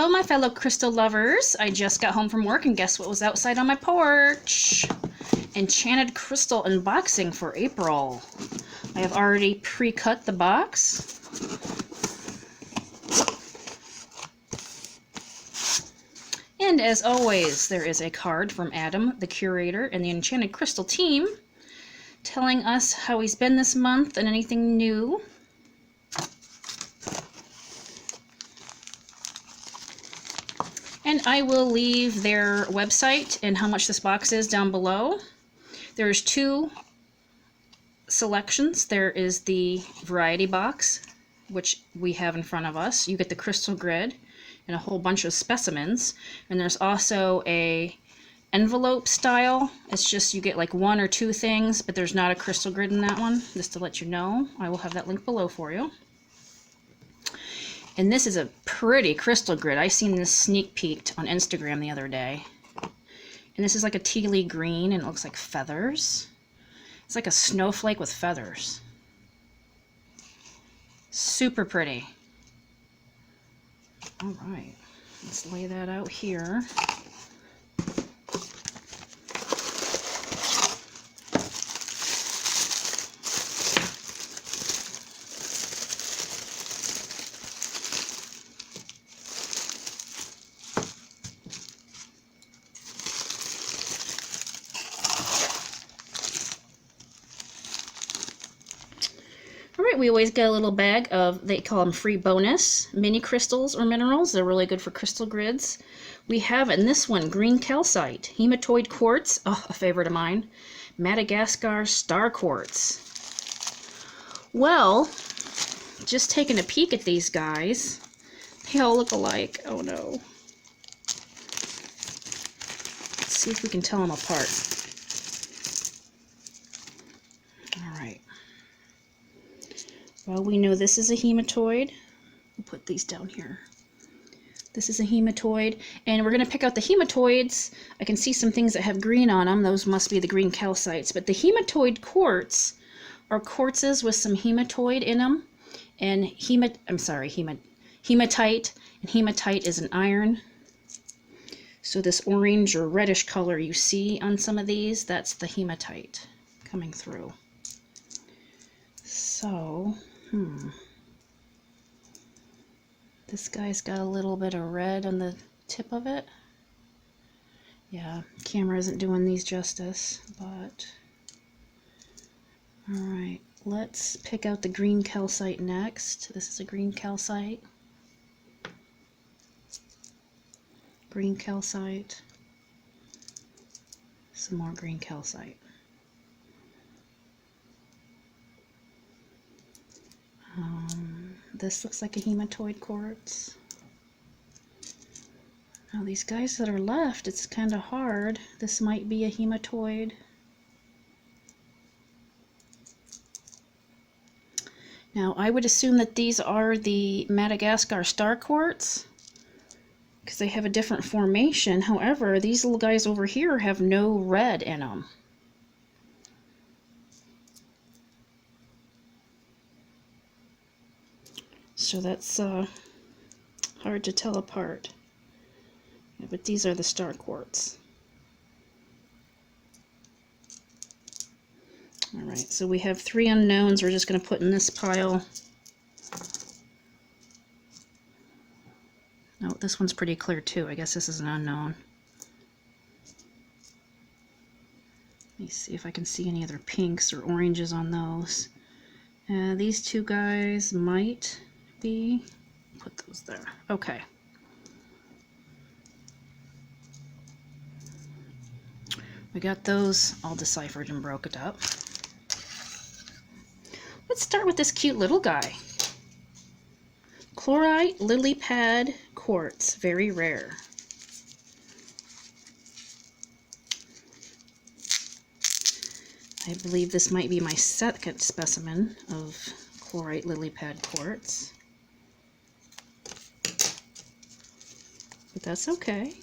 Hello, my fellow crystal lovers. I just got home from work and guess what was outside on my porch? Enchanted Crystal unboxing for April. I have already pre-cut the box. And as always, there is a card from Adam, the curator, and the Enchanted Crystal team telling us how he's been this month and anything new. And I will leave their website and how much this box is down below. There's two selections. There is the variety box, which we have in front of us. You get the crystal grid and a whole bunch of specimens. And there's also a envelope style. It's just you get like one or two things, but there's not a crystal grid in that one, just to let you know. I will have that link below for you. And this is a pretty crystal grid. I seen this sneak peeked on Instagram the other day. And this is like a tealy green and it looks like feathers. It's like a snowflake with feathers. Super pretty. All right, let's lay that out here. Alright, we always get a little bag of, they call them free bonus, mini crystals or minerals. They're really good for crystal grids. We have in this one, green calcite, hematoid quartz, oh, a favorite of mine, Madagascar star quartz. Well, just taking a peek at these guys, they all look alike. Oh no. Let's see if we can tell them apart. Alright. Well, we know this is a hematoid. We'll put these down here. This is a hematoid, and we're going to pick out the hematoids. I can see some things that have green on them. Those must be the green calcites. But the hematoid quartz are quartzes with some hematoid in them. And hematite, and hematite is an iron. So this orange or reddish color you see on some of these, that's the hematite coming through. So, this guy's got a little bit of red on the tip of it. Yeah, camera isn't doing these justice, but alright, let's pick out the green calcite next. This is a green calcite. Green calcite. Some more green calcite. This looks like a hematoid quartz. Now these guys that are left, it's kind of hard. This might be a hematoid. Now I would assume that these are the Madagascar star quartz because they have a different formation. However, these little guys over here have no red in them. So that's hard to tell apart. Yeah, but these are the star quartz. Alright, so we have three unknowns we're just going to put in this pile. No, this one's pretty clear too. I guess this is an unknown. Let me see if I can see any other pinks or oranges on those. These two guys might be, put those there. Okay. We got those all deciphered and broken up. Let's start with this cute little guy. Chlorite lily pad quartz, very rare. I believe this might be my second specimen of chlorite lily pad quartz. But that's okay.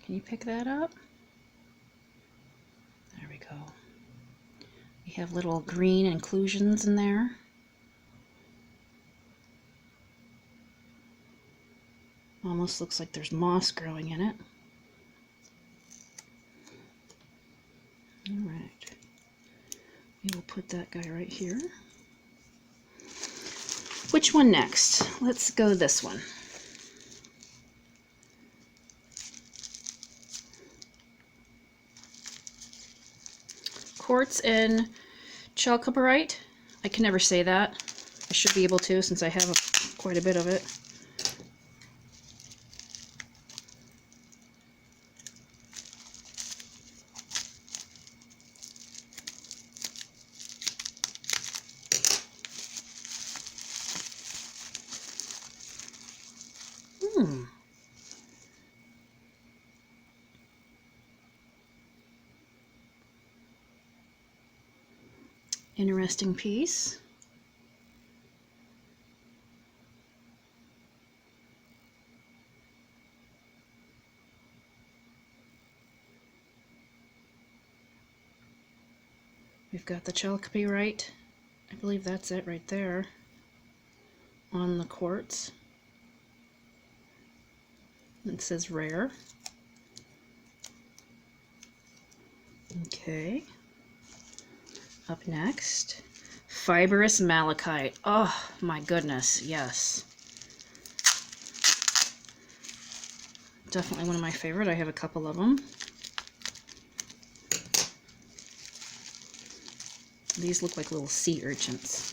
Can you pick that up? There we go. We have little green inclusions in there. Almost looks like there's moss growing in it. All right. We will put that guy right here. Which one next? Let's go this one. Quartz and Chlorite. I can never say that. I should be able to since I have quite a bit of it. Interesting piece. We've got the Chlorite. I believe that's it right there on the quartz. It says rare. Okay. Up next, Fibrous Malachite. Oh my goodness, yes. Definitely one of my favorite. I have a couple of them. These look like little sea urchins.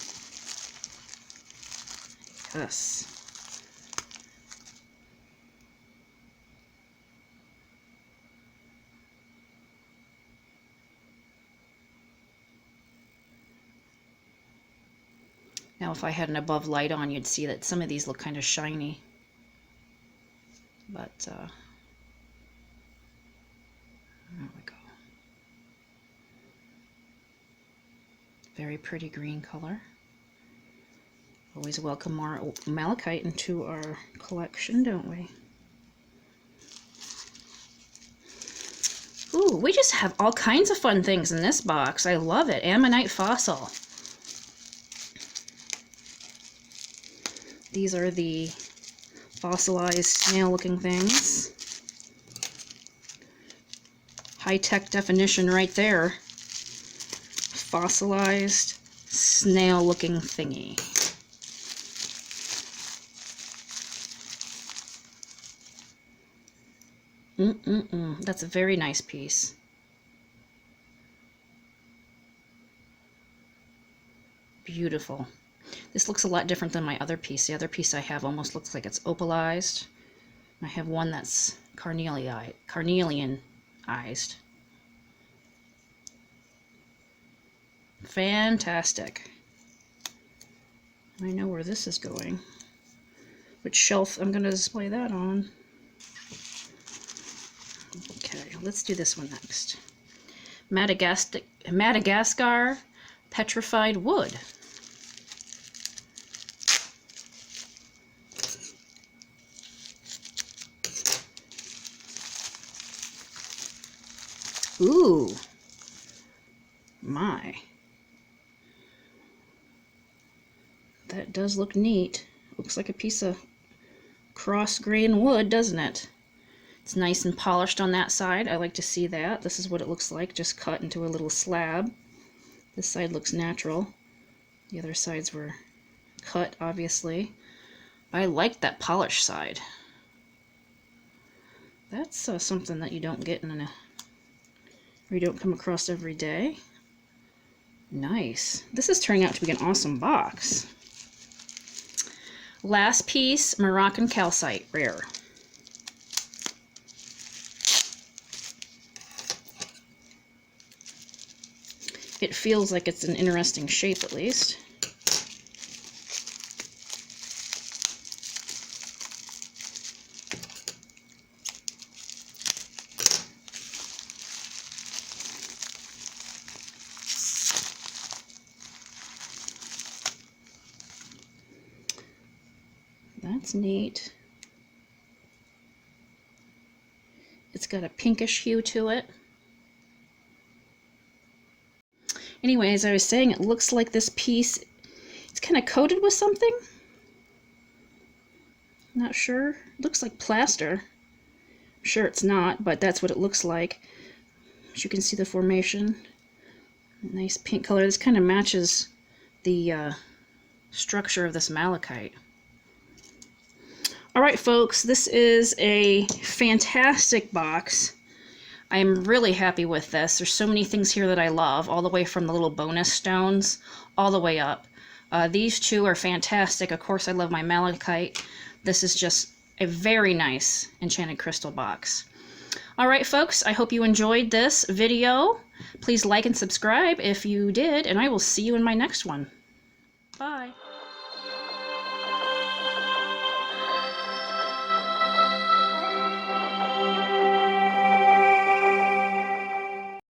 Yes. Now if I had an above light on, you'd see that some of these look kind of shiny. But, there we go. Very pretty green color. Always welcome more malachite into our collection, don't we? Ooh, we just have all kinds of fun things in this box. I love it. Ammonite Fossil. These are the fossilized snail-looking things. High-tech definition right there. Fossilized snail-looking thingy. That's a very nice piece. Beautiful. This looks a lot different than my other piece. The other piece I have almost looks like it's opalized. I have one that's carnelianized. Fantastic. I know where this is going. Which shelf I'm going to display that on. Okay, let's do this one next. Madagascar Petrified Wood. Ooh, my. That does look neat. Looks like a piece of cross-grain wood, doesn't it? It's nice and polished on that side. I like to see that. This is what it looks like, just cut into a little slab. This side looks natural. The other sides were cut, obviously. I like that polished side. That's something that you don't get or you don't come across every day. Nice. This is turning out to be an awesome box. Last piece, Moroccan Calcite, rare. It feels like it's an interesting shape, at least. That's neat. It's got a pinkish hue to it. Anyway, as I was saying, it looks like this piece, it's kind of coated with something. Not sure. It looks like plaster. I'm sure it's not, but that's what it looks like. As you can see the formation. Nice pink color. This kind of matches the structure of this malachite. Alright folks, this is a fantastic box. I'm really happy with this. There's so many things here that I love, all the way from the little bonus stones all the way up. These two are fantastic. Of course, I love my malachite. This is just a very nice enchanted crystal box. Alright folks, I hope you enjoyed this video. Please like and subscribe if you did, and I will see you in my next one. Bye.